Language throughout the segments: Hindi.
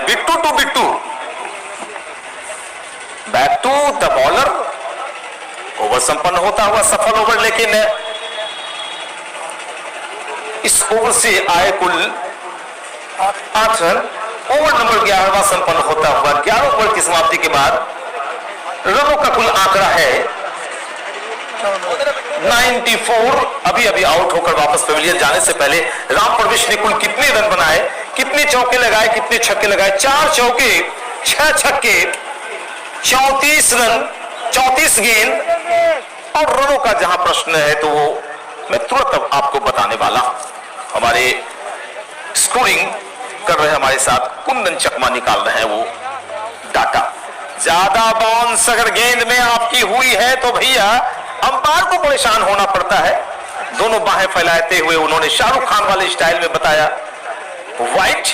Bittu to Bittu, back to the bowler. Over संपन्न होता हुआ सफल ओवर, लेकिन इस ओवर से आए कुल 8 रन। ओवर नंबर 11वां संपन्न होता हुआ 11 ओवर की समाप्ति के बाद रनों का कुल आंकड़ा है 94। अभी अभी आउट होकर वापस पवेलियन जाने से पहले राम प्रवेश ने कुल कितने रन बनाए, कितने चौके लगाए, कितने छक्के लगाए? 4 चौके 6 छक्के, 34 रन, 34 गेंद। और रनों का जहां प्रश्न है तो वो मैं तुरंत आपको बताने वाला। हमारे स्कोरिंग कर रहे हमारे साथ कुंदन चकमा निकाल रहे हैं वो डाटा। ज्यादा बाउंस अगर गेंद में आपकी हुई है तो भैया अंपायर को परेशान होना पड़ता है। दोनों बाहें फैलाते हुए उन्होंने शाहरुख खान वाले स्टाइल में बताया वाइट।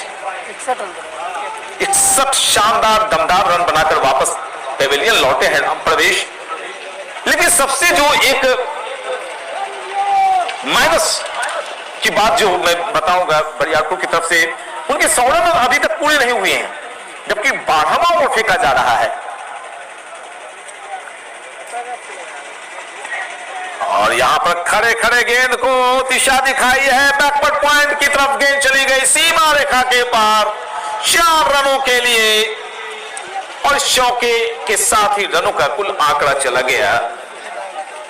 61 शानदार दमदार रन बनाकर वापस पेवेलियन लौटे हैं राम प्रवेश। लेकिन सबसे जो एक माइनस की बात जो मैं बताऊंगा बरियारपुर की तरफ से, उनके 100 रन अभी तक पूरे नहीं हुए हैं, जबकि 12वां ओवर फेंका जा रहा है। और यहां पर खड़े खड़े गेंद को दिशा दिखाई है, बैकवर्ड पॉइंट की तरफ गेंद चली गई सीमा रेखा के पार 4 रनों के लिए। और चौके के साथ ही रनों का कुल आंकड़ा चला गया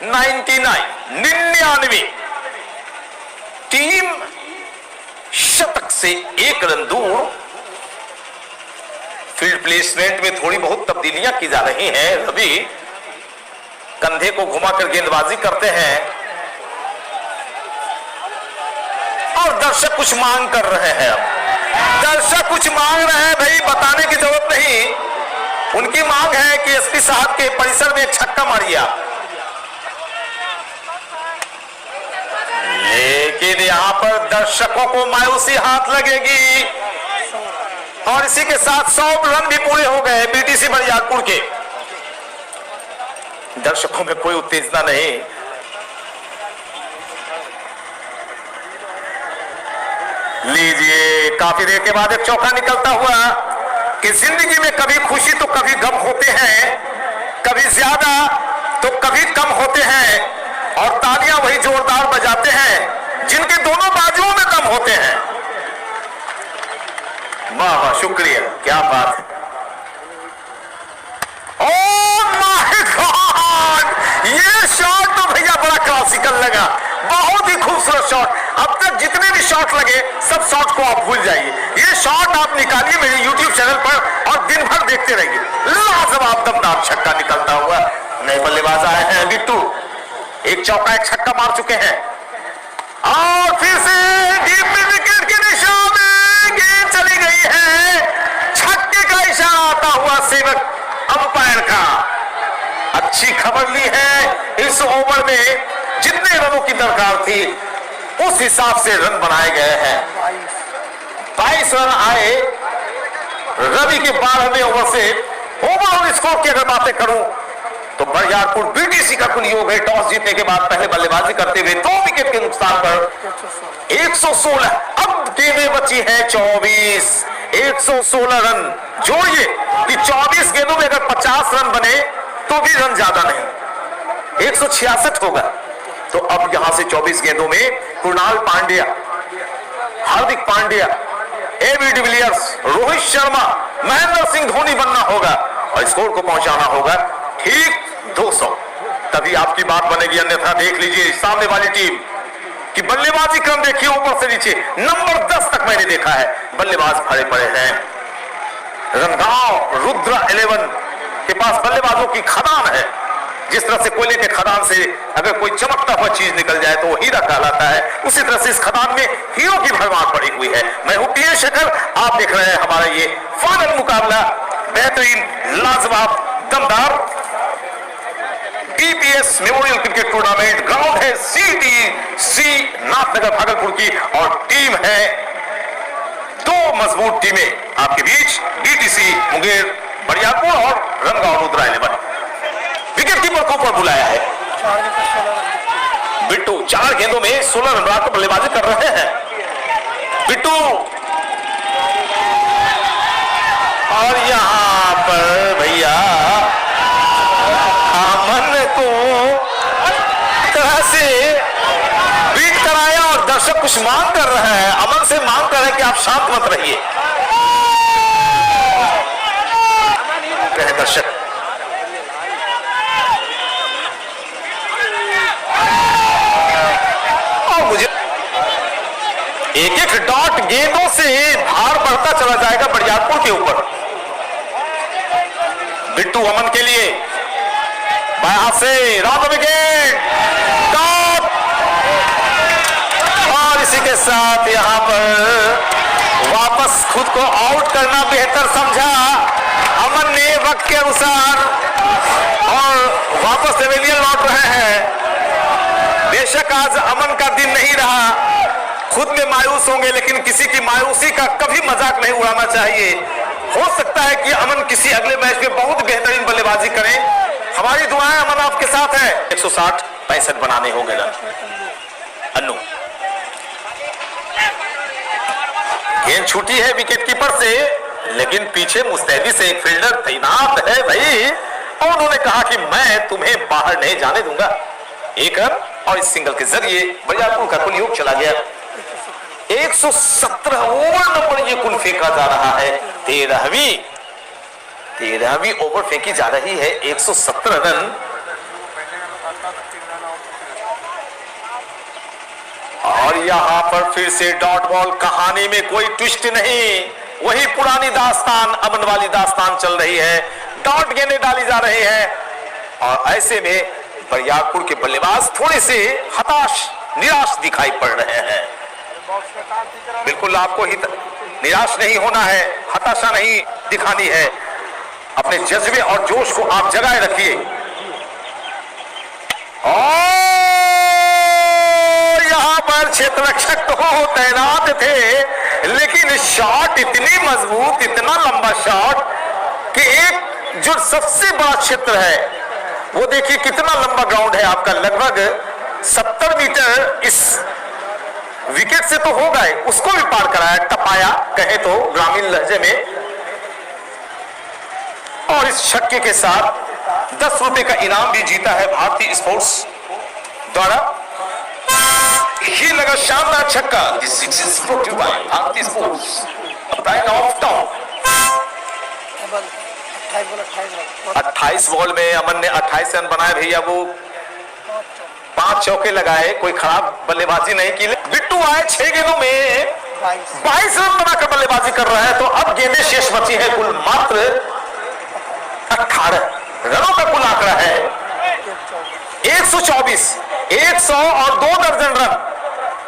99। टीम शतक से 1 रन दूर। फील्ड प्लेसमेंट में थोड़ी बहुत तब्दीलियां की जा रही हैं। रवि कंधे को घुमाकर गेंदबाजी करते हैं और दर्शक कुछ मांग कर रहे हैं। दर्शक कुछ मांग रहे हैं भाई, बताने की जरूरत नहीं। उनकी मांग है कि एसपी साहब के परिसर में एक छक्का मारिए। लेकिन यहां पर दर्शकों को मायूसी हाथ लगेगी और इसी के साथ 100 रन भी पूरे हो गए बीटीसी बरियारपुर के। दर्शकों में कोई उत्तेजना नहीं। लीजिए, काफी देर के बाद एक चौका निकलता हुआ कि जिंदगी में कभी खुशी तो कभी गम होते हैं, कभी ज्यादा तो कभी कम होते हैं। और तालियां वही जोरदार बजाते हैं जिनके दोनों बाजुओं में दम होते हैं। वाह वाह, शुक्रिया, क्या बात है। ओह माय गॉड, ये शॉट तो भैया बड़ा क्लासिकल लगा, बहुत ही खूबसूरत शॉट। अब तक जितने भी शॉट लगे सब शॉट को आप भूल जाइए। ये शॉट आप निकालिए मेरे YouTube चैनल पर और दिन भर देखते रहिए। लाजवाब दमदार छक्का निकलता हुआ। नए बल्लेबाज आए हैं बिट्टू, एक चौका एक छक्का मार चुके हैं और फिर से डीप मिड विकेट की दिशा में गेंद चली गई है। छक्के का इशारा आता हुआ सेवक अंपायर का। अच्छी खबर ली है, इस ओवर में जितने रनों की दरकार थी उस हिसाब से रन बनाए गए हैं। 22 रन आए रवि के 12वें ओवर से। ओवरऑल स्कोर की अगर बातें करूं तो बरियारपुर बीटीसी का कुल योग है टॉस जीतने के बाद पहले बल्लेबाजी करते हुए 2 विकेट के नुकसान पर 116। अब गेंदें बची है 24। 116 रन जोड़िए कि 24 गेंदों में अगर 50 रन बने तो भी रन ज्यादा नहीं, 166 होगा। तो अब यहां से 24 गेंदों में कृणाल पांड्या, हार्दिक पांड्या, एबी डिविलियर्स, रोहित शर्मा, महेंद्र सिंह धोनी बनना होगा और स्कोर को पहुंचाना होगा ठीक 200, तभी आपकी बात बनेगी। अन्यथा देख लीजिए सामने वाली टीम की बल्लेबाजी क्रम देखिए, ऊपर से नीचे नंबर 10 तक मैंने देखा है बल्लेबाज भरे पड़े हैं। रंगांव रुद्र 11 के पास बल्लेबाजों की खदान है। जिस तरह से कोयले के खदान से अगर कोई चमकता हुआ चीज निकल जाए तो वो हीरा कहलाता है, उसी तरह से इस खदान में हीरो की भरमार पड़ी हुई है। मैं हूं टीए शेखर, आप देख रहे हैं हमारा ये फाइनल मुकाबला। बेहतरीन, लाजवाब, दमदार EPS memorial cricket tournament. Ground है सीटीसी नाथनगर भागलपुर की और टीम है 2 मजबूत टीमें आपके बीच, डीटीसी मुंगेर बरियारपुर और रंगांव रुद्रा 11। विकेट कीपर को ऊपर बुलाया है बिट्टू। 4 गेंदों में 16 रन बनाकर बल्लेबाजी कर रहे हैं बिट्टू। और यहां पर भैया अमन को तरह से बीट कराया और दर्शक कुछ मांग कर रहे हैं, अमन से मांग कर रहे हैं कि आप शांत मत रहिए। दर्शक और मुझे एक एक डॉट गेंदों से भार बढ़ता चला जाएगा बरियारपुर के ऊपर। बिट्टू अमन के लिए बाएं हाथ से राउंड विकेट डॉट, और इसी के साथ यहां पर वापस खुद को आउट करना बेहतर समझा अमन ने वक्त के अनुसार और वापस पेविलियन लौट रहे हैं। बेशक आज अमन का दिन नहीं रहा, खुद में मायूस होंगे, लेकिन किसी की मायूसी का कभी मजाक नहीं उड़ाना चाहिए। हो सकता है कि अमन किसी अगले मैच में बहुत बेहतरीन बल्लेबाजी करें। हमारी दुआएं अमन आपके साथ है। 160 65 बनाने होंगे ना अन्नू। गेंद छूटी है विकेट कीपर से, लेकिन पीछे मुस्तैदी से एक फील्डर तैनात है भाई, और उन्होंने कहा कि मैं तुम्हें बाहर नहीं जाने दूंगा। एक रन और इस सिंगल के जरिए बरियारपुर का कुल योग चला गया 117 ओवर नंबर ये कुल फेंका जा रहा है। 13वीं ओवर फेंकी जा रही है, 117 रन। और यहां पर फिर से डॉट बॉल, कहानी में कोई ट्विस्ट नहीं, वही पुरानी दास्तान, अमन वाली दास्तान चल रही है। डॉट गेंदें डाली जा रही है और ऐसे में बरियारपुर के बल्लेबाज थोड़े से हताश निराश दिखाई पड़ रहे हैं। बिल्कुल आपको ही निराश नहीं होना है, हताशा नहीं दिखानी है, अपने जज्बे और जोश को आप जगाए रखिए। और यहां पर क्षेत्ररक्षक तो तैनात थे, लेकिन शॉट इतनी मजबूत, इतना लंबा शॉट कि एक जो सबसे बड़ा क्षेत्र है वो देखिए कितना लंबा ग्राउंड है आपका, लगभग 70 मीटर इस विकेट से तो हो गए, उसको भी पार कराया, टपाया कहे तो ग्रामीण लहजे में। और इस छक्के के साथ 10 रुपए का इनाम भी जीता है भारतीय स्पोर्ट्स द्वारा। ये लगा शानदार छक्का। भारतीय स्पोर्ट्स 28 बॉल में अमन ने 28 रन बनाए भैया, वो 5 चौके लगाए, कोई खराब बल्लेबाजी नहीं की। बिट्टू आए 6 गेंदों में 22 रन बनाकर बल्लेबाजी कर रहा है। तो अब गेंदें शेष बची है कुल मात्र 18 रनों का कुल आंकड़ा है 124। 100 और 2 दर्जन रन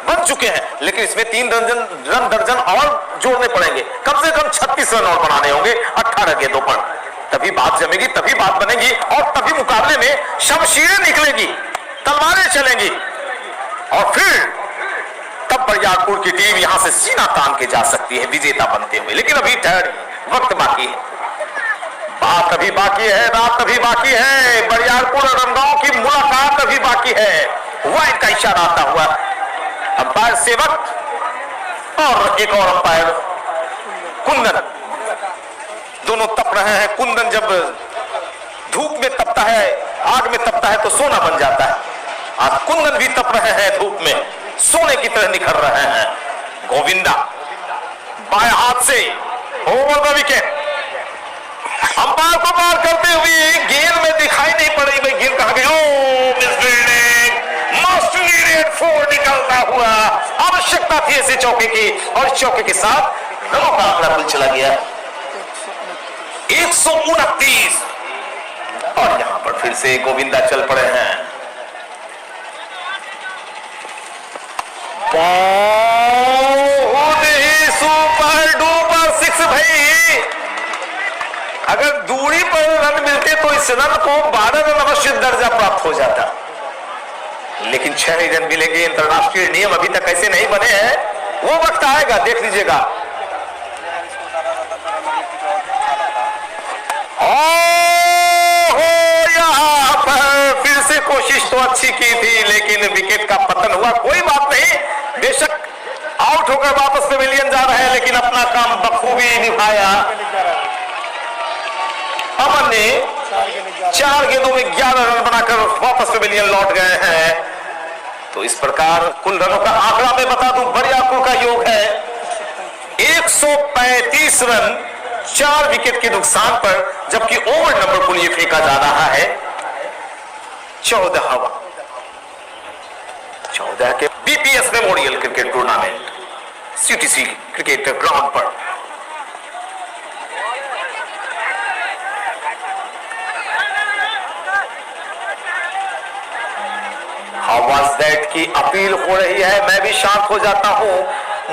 बन चुके हैं, लेकिन इसमें 3 दर्जन और जोड़ने पड़ेंगे, कम से कम 36 रन और बनाने होंगे 18 गेंदों पर। तभी बात जमेगी, तभी बात बनेगी और तभी मुकाबले में शमशीरें निकलेगी, तलवारें चलेंगी और फिर तब बरियारपुर की टीम यहां से सीना तान के जा सकती है विजेता बनते हुए। लेकिन अभी वक्त बाकी है, बात अभी बाकी है, रात अभी बाकी है, बरियारपुर और रंगांव की मुलाकात अभी बाकी है। वाइड का इशारा आता हुआ अंपायर सेवक और एक और अंपायर कुंदन, दोनों तप रहे हैं। कुंदन जब धूप में तपता है, आग में तपता है तो सोना बन जाता है। आज कुंदन भी तप रहे हैं धूप में, सोने की तरह निखर रहे हैं। गोविंदा बाएं हाथ से ओवर द विकेट, अंपायर को पार करते हुए गेंद में दिखाई नहीं पड़ी, भाई गेंद कहां गई? ओ मिस फील्डिंग, मस्ट नीडेड 4 निकलता हुआ। आवश्यकता थी ऐसे चौके की और इस चौके के साथ रनों का आंकड़ा कुल चला गया 129। और यहां पर फिर से गोविंदा चल पड़े हैं। बहुत ही सुपर डुपर 6 भाई। अगर दूरी पर रन मिलते तो इस रन को 12 रन अवश्य दर्जा प्राप्त हो जाता, लेकिन 6 ही रन मिलेंगे। अंतरराष्ट्रीय नियम अभी तक ऐसे नहीं बने हैं, वो वक्त आएगा, देख लीजिएगा। यहां पर फिर से कोशिश तो अच्छी की थी, लेकिन विकेट का पतन हुआ। कोई बात नहीं, बेशक आउट होकर वापस पेविलियन जा रहे हैं, लेकिन अपना काम बखूबी निभाया ने 4 गेंदों में 11 रन बनाकर वापस पवेलियन लौट गए हैं। तो इस प्रकार कुल रनों का आंकड़ा मैं बता दूं, बड़े आंकड़ों का योग है 135 रन 4 विकेट के नुकसान पर, जबकि ओवर नंबर कुल ये फेंका जा रहा है 14वां 14 के BPS memorial cricket tournament CTC cricket ground पर। हाउ वाज दैट की अपील हो रही है, मैं भी शांत हो जाता हूं।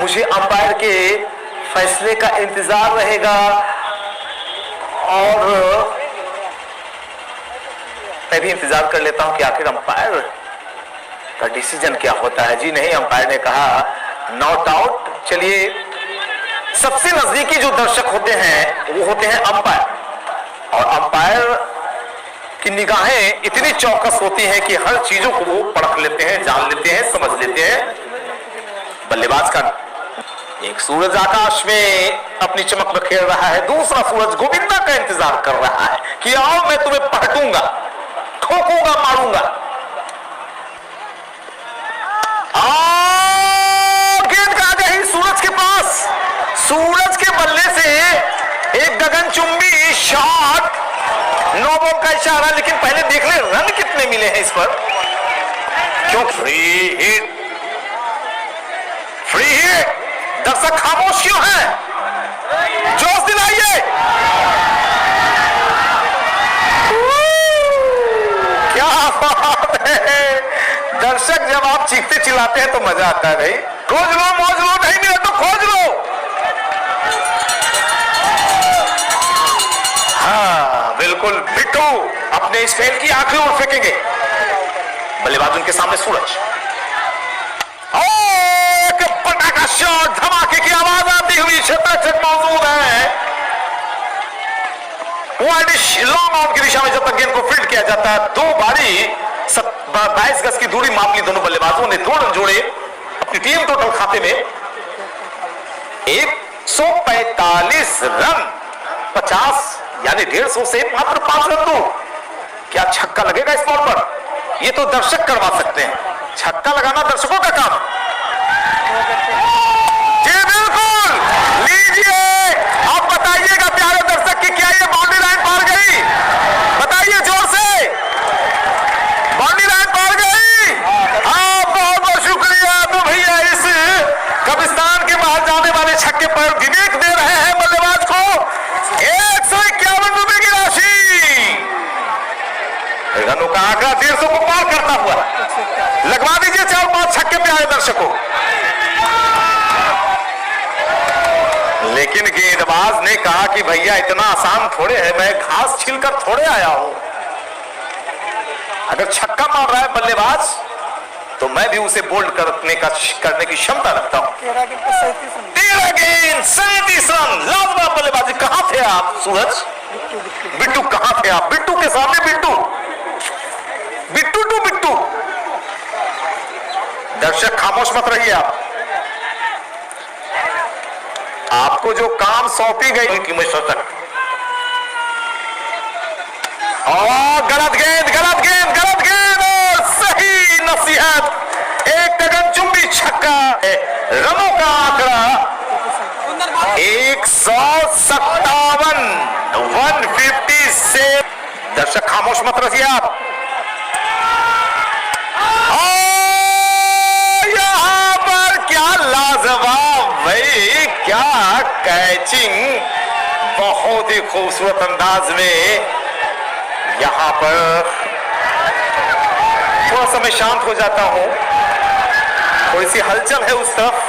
मुझे अंपायर के फैसले का इंतजार रहेगा और मैं भी इंतजार कर लेता हूं कि आखिर अंपायर का डिसीजन क्या होता है। जी नहीं, अंपायर ने कहा नॉट आउट। चलिए, सबसे नजदीकी जो दर्शक होते हैं वो होते हैं अंपायर, और अंपायर की निगाहें इतनी चौकस होती हैं कि हर चीजों को वो परख लेते हैं, जान लेते हैं, समझ लेते हैं। बल्लेबाज का एक सूरज आकाश में अपनी चमक बखेर रहा है, दूसरा सूरज गोविंदा का इंतजार कर रहा है कि आओ मैं तुम्हें पलटूंगा, ठोकूंगा, मारूंगा। गेंद का आ गई सूरज के पास, सूरज के बल्ले से एक गगनचुंबी शॉट, नो बॉल का इशारा। लेकिन पहले देख ले रन कितने मिले हैं इस पर, क्यों फ्री हिट, फ्री हिट। दर्शक खामोश क्यों है, जोश दिलाइए। क्या बात है, दर्शक जब आप चीखते चिल्लाते हैं तो मजा आता है भाई। खोज लो, मौज लो, नहीं मिले तो खोज लो। हाँ बिल्कुल, बिट्टू अपने स्पेल की आखिरी ओर फेंकेंगे। बल्लेबाज उनके सामने सूरज, एक पटाखा शॉट, धमाके की आवाज आती हुई क्षेत्ररक्षक मौजूद है। लॉन्ग आउट की दिशा में जब तक गेंद को फील्ड किया जाता है, 2 बारी 22 गज की दूरी माप ली दोनों बल्लेबाजों ने, 2 रन जोड़े अपनी टीम टोटल खाते में 145 रन, 50 यानी 150 से मात्र 5 रन दो। क्या छक्का लगेगा इस बॉल पर? ये तो दर्शक करवा सकते हैं, छक्का लगाना दर्शकों का काम। जी बिल्कुल, लीजिए आप बताइएगा प्यारे दर्शक कि क्या ये बाउंड्री लाइन पार गई? बताइए जोर से, बाउंड्री लाइन पार गई। आप बहुत बहुत शुक्रिया। तो भैया इस कब्रिस्तान के बाहर जाने वाले छक्के पर विवेक दे रहे हैं बल्लेबाज को 151 रुपए की राशि। रनों का आंकड़ा 150 को पार करता हुआ लगवा दीजिए 4-5 छक्के पे आए दर्शकों। लेकिन गेंदबाज ने कहा कि भैया इतना आसान थोड़े है, मैं घास छीलकर थोड़े आया हूं। अगर छक्का मार रहा है बल्लेबाज तो मैं भी उसे बोल्ड करने की क्षमता रखता हूं। 13 गेंद 37 रन, लाजवाब बल्लेबाजी। कहां थे आप सूरज? बिट्टू कहां थे आप? बिट्टू के सामने बिट्टू, बिट्टू टू बिट्टू। दर्शक खामोश मत रहिए आप, आपको जो काम सौंपी गई उनकी मुशक्कत। और गलत गेंद, गलत गेंद, गलत गेंद और सही नसीहत। एक गगनचुंबी छक्का, रनों का आंकड़ा 157, 150 से। दर्शक खामोश मत रहिए आप। यहां पर क्या लाजवाब भाई, क्या कैचिंग, बहुत ही खूबसूरत अंदाज में। यहां पर थोड़ा सा मैं शांत हो जाता हूं, थोड़ी सी हलचल है उस तरफ।